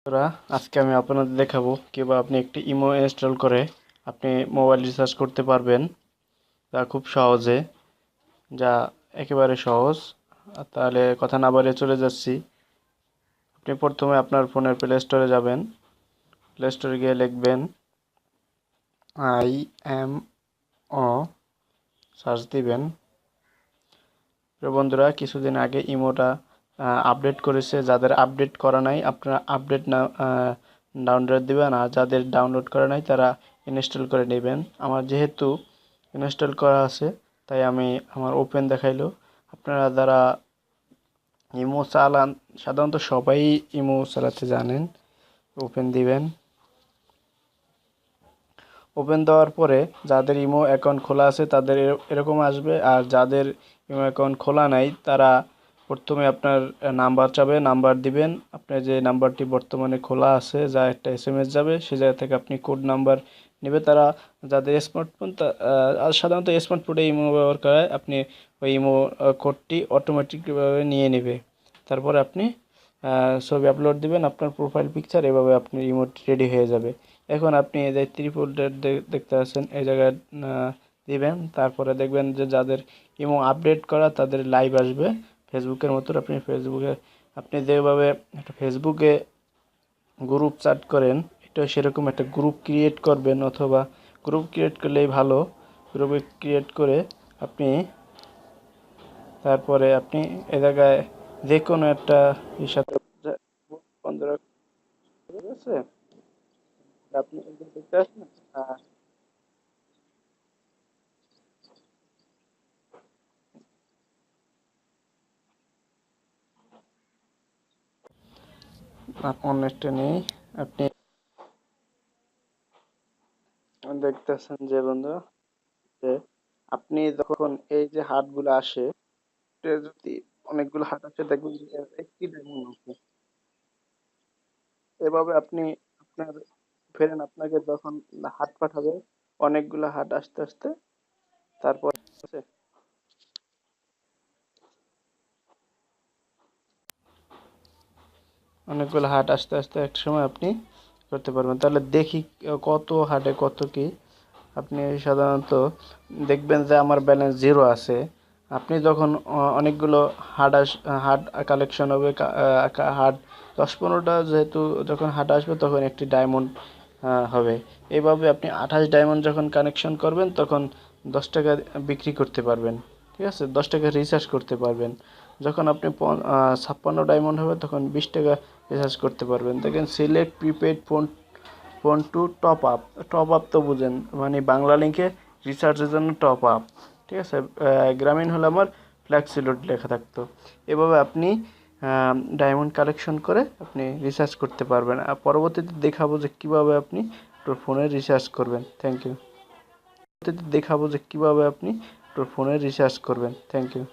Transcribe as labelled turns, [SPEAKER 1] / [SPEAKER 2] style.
[SPEAKER 1] বন্ধুরা, আজকে আমি আপনাদের দেখাবো কিভাবে আপনি একটি ইমো ইনস্টল করে আপনি মোবাইল রিচার্জ করতে পারবেন। তা খুব সহজে, যা একেবারে সহজ। তাহলে কথা না বাড়িয়ে চলে যাচ্ছি। আপনি প্রথমে আপনার ফোনের প্লে স্টোরে যাবেন। প্লে স্টোরে গিয়ে লিখবেন IMO, সার্চ দিবেন। বন্ধুরা, কিছুদিন আগে ইমোটা আপডেট করেছে। যাদের আপডেট করা নাই আপনারা আপডেট না ডাউনলোড দিবেন, আর যাদের ডাউনলোড করা নাই তারা ইনস্টল করে নেবেন। আমার যেহেতু ইনস্টল করা আছে তাই আমি আমার ওপেন দেখাইলো। আপনারা যারা ইমো চালান, সাধারণত সবাই ইমো চালাতে জানেন। ওপেন দিবেন। ওপেন দেওয়ার পরে যাদের ইমো অ্যাকাউন্ট খোলা আছে তাদের এরকম আসবে, আর যাদের ইমো অ্যাকাউন্ট খোলা নাই তারা প্রথমে আপনার নাম্বার চাবে, নাম্বার দিবেন। আপনার যে নাম্বারটি বর্তমানে খোলা আছে, যা একটা SMS যাবে, সে জায়গা থেকে আপনি কোড নাম্বার নেবে। তারা যাদের স্মার্টফোন, আর সাধারণত স্মার্টফোনে ইমো ব্যবহার করায়, আপনি ওই ইমো কোডটি অটোমেটিকভাবে নিয়ে নেবে। তারপরে আপনি ছবি আপলোড দিবেন, আপনার প্রোফাইল পিকচার, এভাবে আপনার ইমোট রেডি হয়ে যাবে। এখন আপনি এই যে ত্রিপুলটা দেখতে পাচ্ছেন, এই জায়গায় দিবেন। তারপরে দেখবেন যে যাদের ইমো আপডেট করা তাদের লাইভ আসবে ফেসবুকের মতো। আপনি যেভাবে একটা ফেসবুকে গ্রুপ চ্যাট করেন, এটা সেরকম একটা গ্রুপ ক্রিয়েট করবেন, অথবা গ্রুপ ক্রিয়েট করলেই ভালো। গ্রুপ ক্রিয়েট করে আপনি তারপরে আপনি এ জায়গায় যে কোনো একটা সাথে বন্ধুরা, ঠিক আছে? আপনি দেখতে পাচ্ছেন অনেকটা নেই। আপনি দেখতেছেন যে বন্ধু, যে আপনি যখন এই যে হাটগুলো আসে, যদি অনেকগুলো হাট আসে দেখবেন যে একটি ডায়মন্ড আছে। এভাবে আপনি আপনার ফেরেন আপনাকে যখন হাট পাঠাবে, অনেকগুলো হাট আসতে আসতে তারপর আছে, অনেকগুলো হাট আসতে আসতে একটা সময় আপনি করতে পারবেন। তাহলে দেখি কত হাটে কত কি। আপনি সাধারণত দেখবেন যে আমার ব্যালেন্স জিরো আছে। আপনি যখন অনেকগুলো হাট কালেকশন হবে, হাট 10-15টা যেহেতু যখন হাট আসবে তখন একটি ডায়মন্ড হবে। এভাবে আপনি 28 ডায়মন্ড যখন কানেকশন করবেন তখন 10 টাকা বিক্রি করতে পারবেন। ঠিক আছে, 10 টাকা রিচার্জ করতে পারবেন। যখন আপনি 56 ডায়মন্ড হবে তখন 20 টাকা রিচার্জ করতে পারবেন। দেখেন, select prepaid phone phone to top up. Top up তো বুঝেন, মানে বাংলা লিঙ্কে রিচার্জের জন্য টপ আপ। ঠিক আছে, গ্রামীণ হলে আমার ফ্ল্যাক্সিলোড লেখা থাকতো। এভাবে আপনি ডায়মন্ড কালেকশন করে আপনি রিচার্জ করতে পারবেন। আর পরবর্তীতে দেখাবো যে কীভাবে আপনি তোর ফোনে রিচার্জ করবেন। Thank you. পরবর্তীতে দেখাবো যে কীভাবে আপনি তোর ফোনে রিচার্জ করবেন। Thank you.